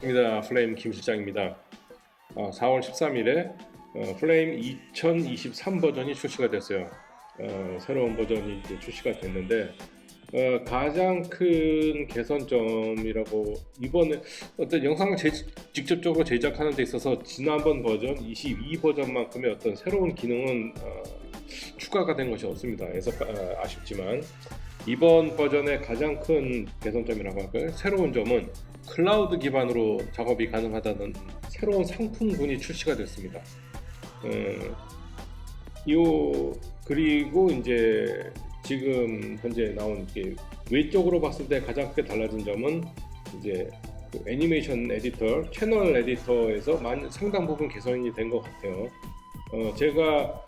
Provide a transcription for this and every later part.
입니다. 플레임 김 실장입니다. 4월 13일에 플레임 2023 버전이 출시가 됐어요. 새로운 버전이 이제 출시가 됐는데 가장 큰 개선점이라고 이번에 어떤 영상을 직접적으로 제작하는 데 있어서 지난번 버전 22 버전만큼의 어떤 새로운 기능은 추가가 된 것이 없습니다. 그래서 아쉽지만 이번 버전의 가장 큰 개선점이라고 할까요? 새로운 점은 클라우드 기반으로 작업이 가능하다는 새로운 상품군이 출시가 됐습니다. 그리고 이제 지금 현재 나온 게 외적으로 봤을 때 가장 크게 달라진 점은 이제 그 애니메이션 에디터, 채널 에디터에서 상당 부분 개선이 된 것 같아요. 제가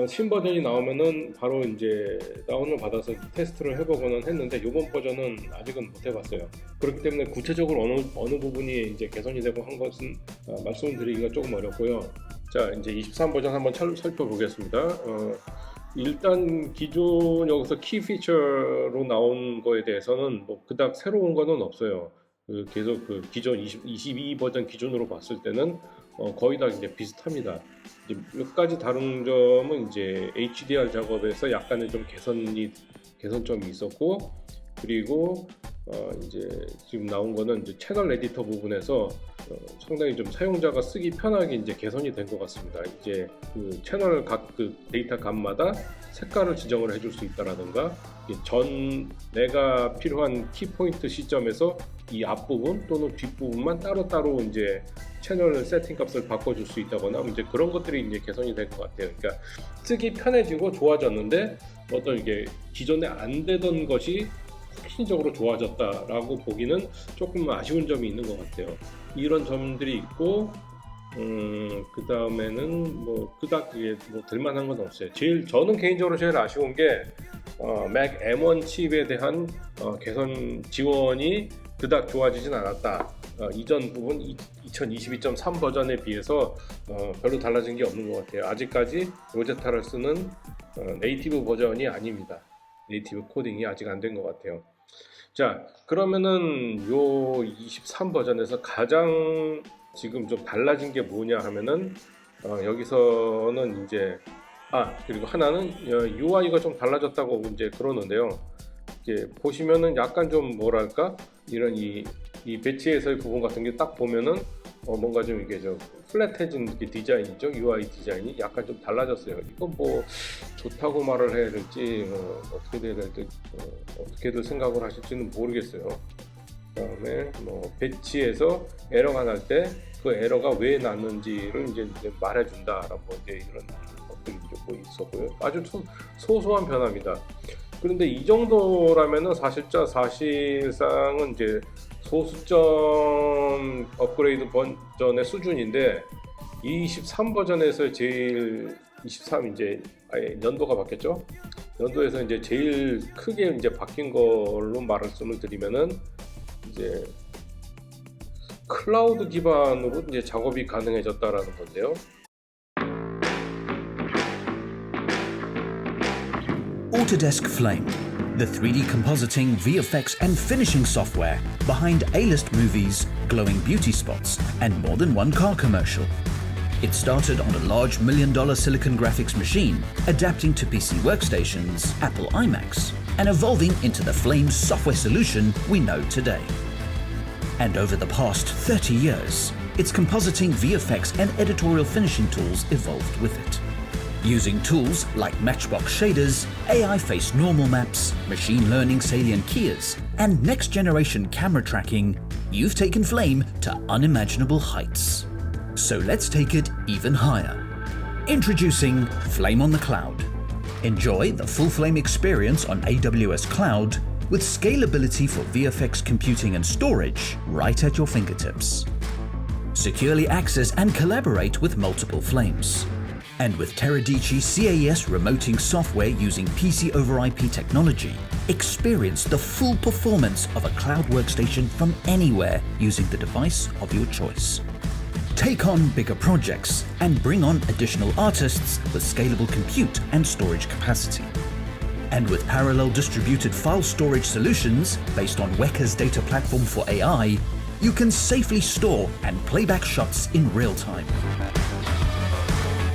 신버전이 나오면은 바로 이제 다운을 받아서 테스트를 해보고는 했는데 이번 버전은 아직은 못 해봤어요. 그렇기 때문에 구체적으로 어느 부분이 이제 개선이 되고 한 것은 말씀드리기가 조금 어렵고요. 자, 이제 23 버전 한번 살펴보겠습니다. 일단 기존 여기서 키 피처로 나온 거에 대해서는 뭐 그닥 새로운 거는 없어요. 계속 그 기존 22 버전 기준으로 봤을 때는 거의 다 이제 비슷합니다. 이제 몇 가지 다른 점은 이제 HDR 작업에서 약간의 좀 개선점이 있었고, 그리고 이제 지금 나온 거는 이제 채널 에디터 부분에서 상당히 좀 사용자가 쓰기 편하게 이제 개선이 된 것 같습니다. 이제 그 채널 그 데이터 값마다 색깔을 지정을 해줄 수 있다라든가, 내가 필요한 키포인트 시점에서 이 앞부분 또는 뒷부분만 따로따로 이제 채널 세팅 값을 바꿔줄 수 있다거나 이제 그런 것들이 이제 개선이 될 것 같아요. 그러니까 쓰기 편해지고 좋아졌는데 어떤 이게 기존에 안 되던 것이 혁신적으로 좋아졌다라고 보기는 조금 아쉬운 점이 있는 것 같아요. 이런 점들이 있고, 그 다음에는 뭐 그닥 그게 뭐 될만한 건 없어요. 저는 개인적으로 제일 아쉬운 게 맥 M1 칩에 대한 개선 지원이 그닥 좋아지진 않았다. 이전 부분 2022.3 버전에 비해서 별로 달라진 게 없는 것 같아요. 아직까지 로제타를 쓰는 네이티브 버전이 아닙니다. 네이티브 코딩이 아직 안 된 것 같아요. 자, 그러면은 요 23 버전에서 가장 지금 좀 달라진 게 뭐냐 하면은 여기서는 이제 그리고 하나는 UI가 좀 달라졌다고 이제 그러는데요. 이제 보시면은 약간 좀 뭐랄까 이런 이 배치에서의 부분 같은 게 딱 보면은 뭔가 좀 이게 좀 플랫해진 디자인이죠. UI 디자인이 약간 좀 달라졌어요. 이건 뭐 좋다고 말을 해야 될지 어떻게 해야 될지 어떻게들 생각을 하실지는 모르겠어요. 그다음에 뭐 배치에서 에러가 날 때 그 에러가 왜 났는지를 이제 말해준다라고 이제 이런 것들이 뭐 있었고요. 아주 소소한 변화입니다. 그런데 이 정도라면은 사실상은 이제 소수점 업그레이드 버전의 수준인데 23 버전에서 제일 23 이제 아예 연도가 바뀌었죠. 연도에서 이제 제일 크게 이제 바뀐 걸로 말씀을 드리면은 이제 클라우드 기반으로 이제 작업이 가능해졌다라는 건데요. Autodesk Flame, the 3D compositing, VFX and finishing software behind A-list movies, glowing beauty spots and more than one car commercial. It started on a large $1 million silicon graphics machine, adapting to PC workstations, Apple iMacs, and evolving into the Flame software solution we know today. And over the past 30 years, its compositing, VFX and editorial finishing tools evolved with it. Using tools like Matchbox shaders, AI face normal maps, machine learning salient keyers, and next-generation camera tracking, you've taken Flame to unimaginable heights. So let's take it even higher. Introducing Flame on the Cloud. Enjoy the full Flame experience on AWS Cloud with scalability for VFX computing and storage right at your fingertips. Securely access and collaborate with multiple Flames. And with Teradici CAS remoting software using PC over IP technology, experience the full performance of a cloud workstation from anywhere using the device of your choice. Take on bigger projects and bring on additional artists with scalable compute and storage capacity. And with parallel distributed file storage solutions based on Weka's data platform for AI, you can safely store and play back shots in real time.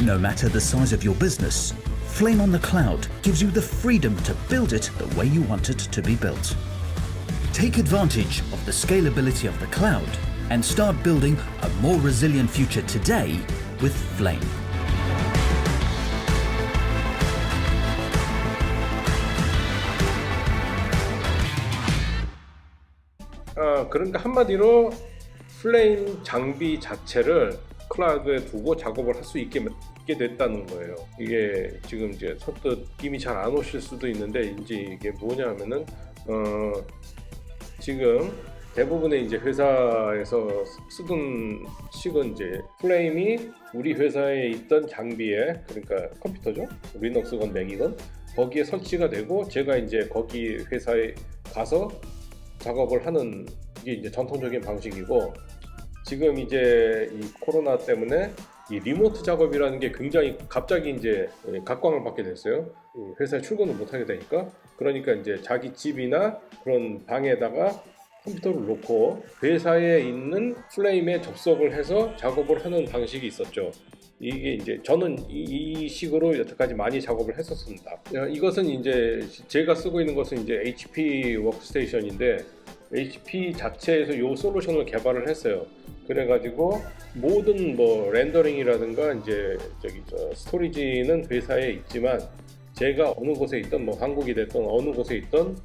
No matter the size of your business, Flame on the Cloud gives you the freedom to build it the way you want it to be built. Take advantage of the scalability of the cloud and start building a more resilient future today with Flame. 그러니까 한마디로 플레임 장비 자체를 클라우드에 두고 작업을 할 수 있게 됐다는 거예요. 이게 지금 이제 선뜻 힘이 잘 안 오실 수도 있는데 이제 이게 뭐냐면은 지금 대부분의 이제 회사에서 쓰던 식은 이제 플레임이 우리 회사에 있던 장비에, 그러니까 컴퓨터죠, 리눅스건 맥이건 거기에 설치가 되고 제가 이제 거기 회사에 가서 작업을 하는 게 이제 전통적인 방식이고, 지금 이제 이 코로나 때문에 이 리모트 작업이라는 게 굉장히 갑자기 이제 각광을 받게 됐어요. 회사에 출근을 못 하게 되니까. 그러니까 이제 자기 집이나 그런 방에다가 컴퓨터를 놓고 회사에 있는 플레임에 접속을 해서 작업을 하는 방식이 있었죠. 이게 이제 저는 이 식으로 여태까지 많이 작업을 했었습니다. 이것은 이제 제가 쓰고 있는 것은 이제 HP 워크스테이션인데 HP 자체에서 이 솔루션을 개발을 했어요. 그래가지고 모든 뭐 렌더링이라든가 이제 스토리지는 회사에 있지만 제가 어느 곳에 있던 뭐 한국이 됐던 어느 곳에 있던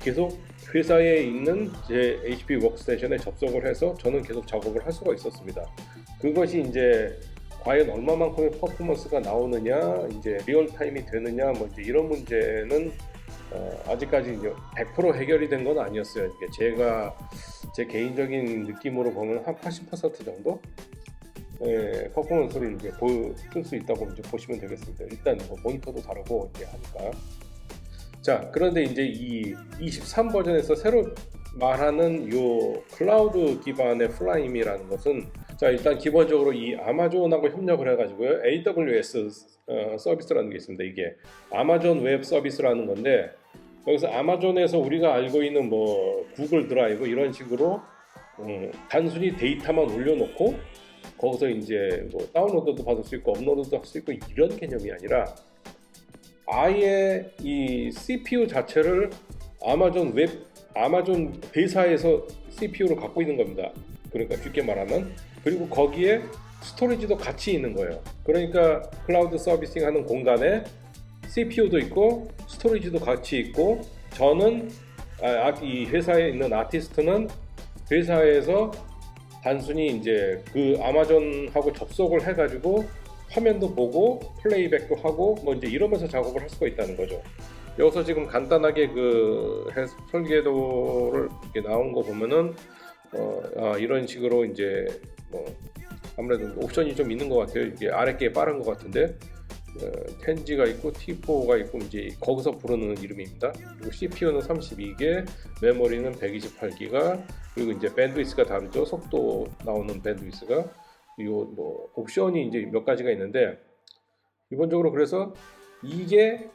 계속 회사에 있는 제 HP 워크스테이션에 접속을 해서 저는 계속 작업을 할 수가 있었습니다. 그것이 이제 과연 얼마만큼의 퍼포먼스가 나오느냐, 이제 리얼타임이 되느냐, 뭐 이제 이런 문제는 아직까지 100% 해결이 된 건 아니었어요. 이게 제가 제 개인적인 느낌으로 보면 한 80% 정도 퍼포먼스를 이제 볼 수 있다고 이제 보시면 되겠습니다. 일단 뭐 모니터도 다르고 이제 하니까. 자, 그런데 이제 이 23 버전에서 새로 말하는 요 클라우드 기반의 플라임이라는 것은, 자, 일단 기본적으로 이 아마존하고 협력을 해가지고요, AWS 서비스라는 게 있습니다. 이게 아마존 웹 서비스라는 건데, 여기서 아마존에서 우리가 알고 있는 뭐 구글 드라이브 이런 식으로 단순히 데이터만 올려놓고 거기서 이제 뭐 다운로드도 받을 수 있고 업로드도 할 수 있고 이런 개념이 아니라 아예 이 CPU 자체를 아마존 회사에서 CPU를 갖고 있는 겁니다. 그러니까 쉽게 말하면, 그리고 거기에 스토리지도 같이 있는 거예요. 그러니까 클라우드 서비싱 하는 공간에 CPU도 있고 스토리지도 같이 있고, 저는 이 회사에 있는 아티스트는 회사에서 단순히 이제 그 아마존하고 접속을 해가지고 화면도 보고 플레이백도 하고 뭐 이제 이러면서 작업을 할 수가 있다는 거죠. 여기서 지금 간단하게 그 설계도를 이렇게 나온 거 보면은 이런 식으로 이제 뭐 아무래도 옵션이 좀 있는 것 같아요. 이게 아랫게 빠른 것 같은데 10G가 있고 T4가 있고 이제 거기서 부르는 이름입니다. 그리고 CPU는 32개, 메모리는 128기가, 그리고 이제 밴드위스가 다르죠. 속도 나오는 밴드위스가. 요 뭐 옵션이 이제 몇 가지가 있는데, 기본적으로 그래서 이게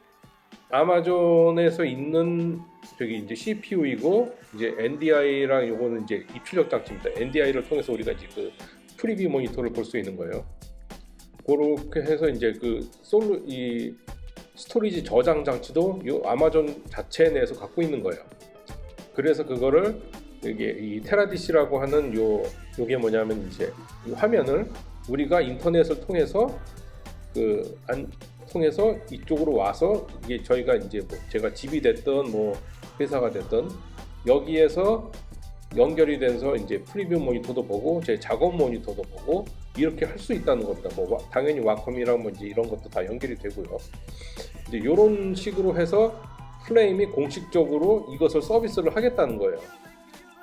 아마존에서 있는 저기 이제 CPU이고, 이제 NDI랑 요거는 이제 입출력 장치입니다. NDI를 통해서 우리가 이제 그 프리뷰 모니터를 볼 수 있는 거예요. 그렇게 해서 이제 이 스토리지 저장 장치도 이 아마존 자체 내에서 갖고 있는 거예요. 그래서 그거를 이게 이 테라디시라고 하는 요게 뭐냐면 이제 이 화면을 우리가 인터넷을 통해서 통해서 이쪽으로 와서 이게 저희가 이제 뭐 제가 집이 됐던 뭐 회사가 됐던 여기에서 연결이 돼서 이제 프리뷰 모니터도 보고 제 작업 모니터도 보고 이렇게 할 수 있다는 겁니다. 뭐 당연히 와컴이랑 뭐 이제 이런 것도 다 연결이 되고요. 이제 이런 식으로 해서 플레임이 공식적으로 이것을 서비스를 하겠다는 거예요.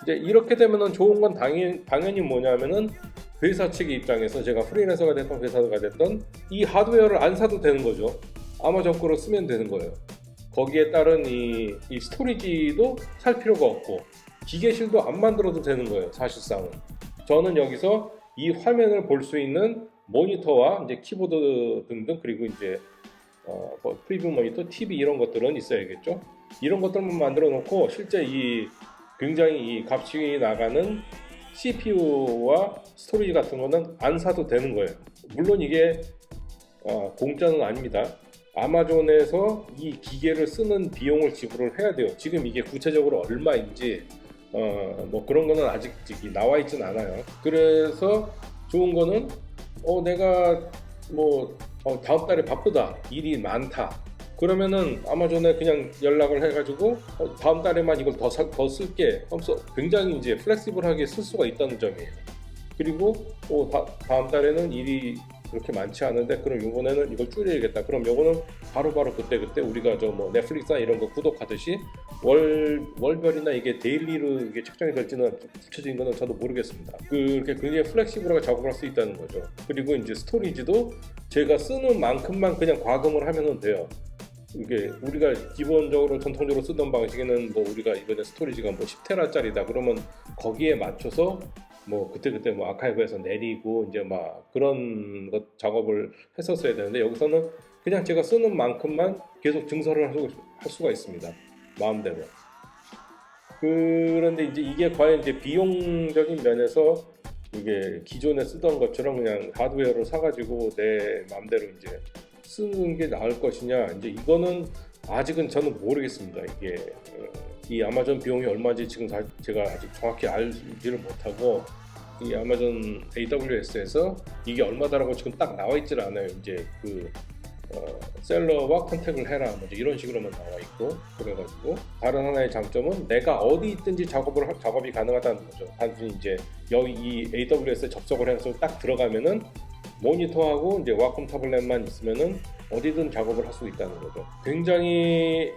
이제 이렇게 되면은 좋은 건 당연히 뭐냐면은 회사 측의 입장에서 제가 프리랜서가 됐던 회사가 됐던 이 하드웨어를 안 사도 되는 거죠. 아마존 거로 쓰면 되는 거예요. 거기에 따른 이 스토리지도 살 필요가 없고 기계실도 안 만들어도 되는 거예요. 사실상은 저는 여기서 이 화면을 볼 수 있는 모니터와 이제 키보드 등등, 그리고 이제 뭐 프리뷰 모니터, TV 이런 것들은 있어야겠죠. 이런 것들만 만들어 놓고 실제 이 굉장히 이 값이 나가는 CPU와 스토리지 같은 거는 안 사도 되는 거예요. 물론 이게 공짜는 아닙니다. 아마존에서 이 기계를 쓰는 비용을 지불을 해야 돼요. 지금 이게 구체적으로 얼마인지 뭐 그런 거는 아직 나와 있진 않아요. 그래서 좋은 거는 내가 뭐 다음 달에 바쁘다, 일이 많다, 그러면은 아마존에 그냥 연락을 해가지고 다음 달에만 이걸 더 쓸게 하면서 굉장히 이제 플렉시블하게 쓸 수가 있다는 점이에요. 그리고 다음 달에는 일이 그렇게 많지 않은데 그럼 이번에는 이걸 줄여야겠다. 그럼 요거는 바로바로 그때 우리가 뭐 넷플릭스나 이런 거 구독하듯이 월별이나 이게 데일리로 이게 책정이 될지는 구체적인 거는 저도 모르겠습니다. 그렇게 굉장히 플렉시블하게 작업을 할 수 있다는 거죠. 그리고 이제 스토리지도 제가 쓰는 만큼만 그냥 과금을 하면 돼요. 이게 우리가 기본적으로 전통적으로 쓰던 방식에는 뭐 우리가 이번에 스토리지가 뭐 10테라짜리다 그러면 거기에 맞춰서 뭐 그때 뭐 아카이브에서 내리고 이제 막 그런 것 작업을 했었어야 되는데 여기서는 그냥 제가 쓰는 만큼만 계속 증설을 할 수가 있습니다. 마음대로. 그런데 이제 이게 과연 이제 비용적인 면에서 이게 기존에 쓰던 것처럼 그냥 하드웨어를 사가지고 내 마음대로 이제 쓰는 게 나을 것이냐, 이제 이거는 아직은 저는 모르겠습니다. 이게 이 아마존 비용이 얼마인지 지금 제가 아직 정확히 알지를 못하고 이 아마존 AWS에서 이게 얼마다라고 지금 딱 나와 있질 않아요. 이제 셀러와 컨택을 해라 뭐 이런 식으로만 나와 있고, 그래가지고 다른 하나의 장점은 내가 어디 있든지 작업이 가능하다는 거죠. 단순히 이제 여기 이 AWS에 접속을 해서 딱 들어가면은 모니터하고 이제 와콤 타블렛만 있으면은 어디든 작업을 할 수 있다는 거죠. 굉장히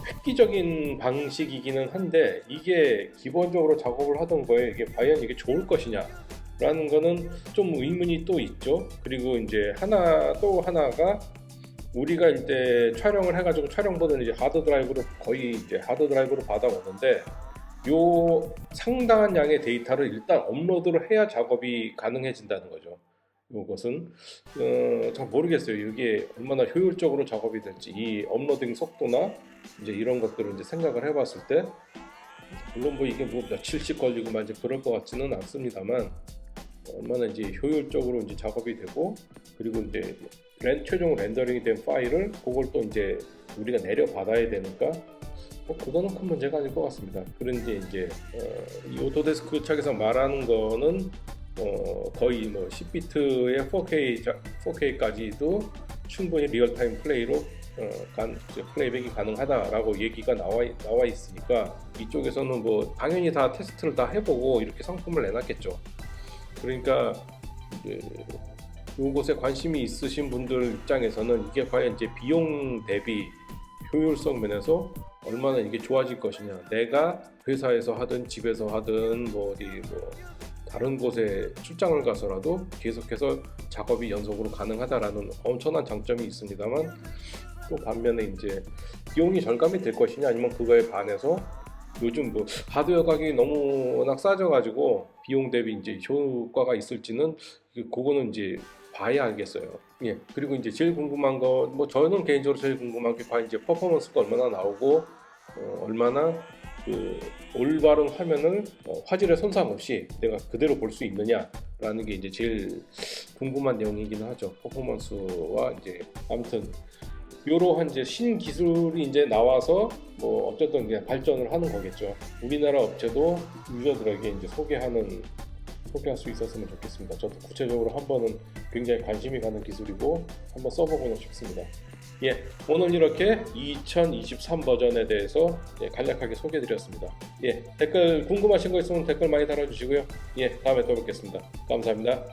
획기적인 방식이기는 한데 이게 기본적으로 작업을 하던 거에 이게 과연 이게 좋을 것이냐 라는 거는 좀 의문이 또 있죠. 그리고 이제 또 하나가 우리가 이제 촬영을 해가지고 촬영본을 이제 거의 하드 드라이브로 받아오는데 요 상당한 양의 데이터를 일단 업로드를 해야 작업이 가능해진다는 거죠. 이것은 잘 모르겠어요. 이게 얼마나 효율적으로 작업이 될지, 이 업로딩 속도나 이제 이런 것들을 이제 생각을 해봤을 때 물론 뭐 이게 뭐 며칠씩 걸리고 막 이제 그럴 것 같지는 않습니다만 얼마나 이제 효율적으로 이제 작업이 되고, 그리고 이제 최종 렌더링이 된 파일을 그걸 또 이제 우리가 내려 받아야 되니까 그거는 큰 문제가 아닐 것 같습니다. 그런데 이제 이 오토데스크 책에서 말하는 거는 거의 뭐 10비트의 4K까지도 충분히 리얼타임 플레이로 플레이백이 가능하다라고 얘기가 나와 있으니까 이쪽에서는 뭐 당연히 다 테스트를 다 해보고 이렇게 상품을 내놨겠죠. 그러니까 이제 이곳에 관심이 있으신 분들 입장에서는 이게 과연 이제 비용 대비 효율성 면에서 얼마나 이게 좋아질 것이냐, 내가 회사에서 하든 집에서 하든 뭐 어디 뭐 다른 곳에 출장을 가서라도 계속해서 작업이 연속으로 가능하다라는 엄청난 장점이 있습니다만, 또 반면에 이제 비용이 절감이 될 것이냐 아니면 그거에 반해서 요즘 뭐 하드웨어 가격이 너무 워낙 싸져가지고 비용 대비 이제 효과가 있을지는 그거는 이제 봐야 알겠어요. 예. 그리고 이제 제일 궁금한 거, 뭐 저는 개인적으로 제일 궁금한 게 과연 이제 퍼포먼스가 얼마나 나오고 얼마나 올바른 화면을 화질에 손상 없이 내가 그대로 볼 수 있느냐라는 게 이제 제일 궁금한 내용이기는 하죠. 퍼포먼스와 이제 아무튼 이러한 이제 신기술이 이제 나와서 뭐 어쨌든 그냥 발전을 하는 거겠죠. 우리나라 업체도 유저들에게 이제 소개할 수 있었으면 좋겠습니다. 저도 구체적으로 한번은 굉장히 관심이 가는 기술이고 한번 써보고 싶습니다. 예, 오늘 이렇게 2023 버전에 대해서 간략하게 소개해드렸습니다. 예, 댓글 궁금하신 거 있으면 댓글 많이 달아주시고요. 예, 다음에 또 뵙겠습니다. 감사합니다.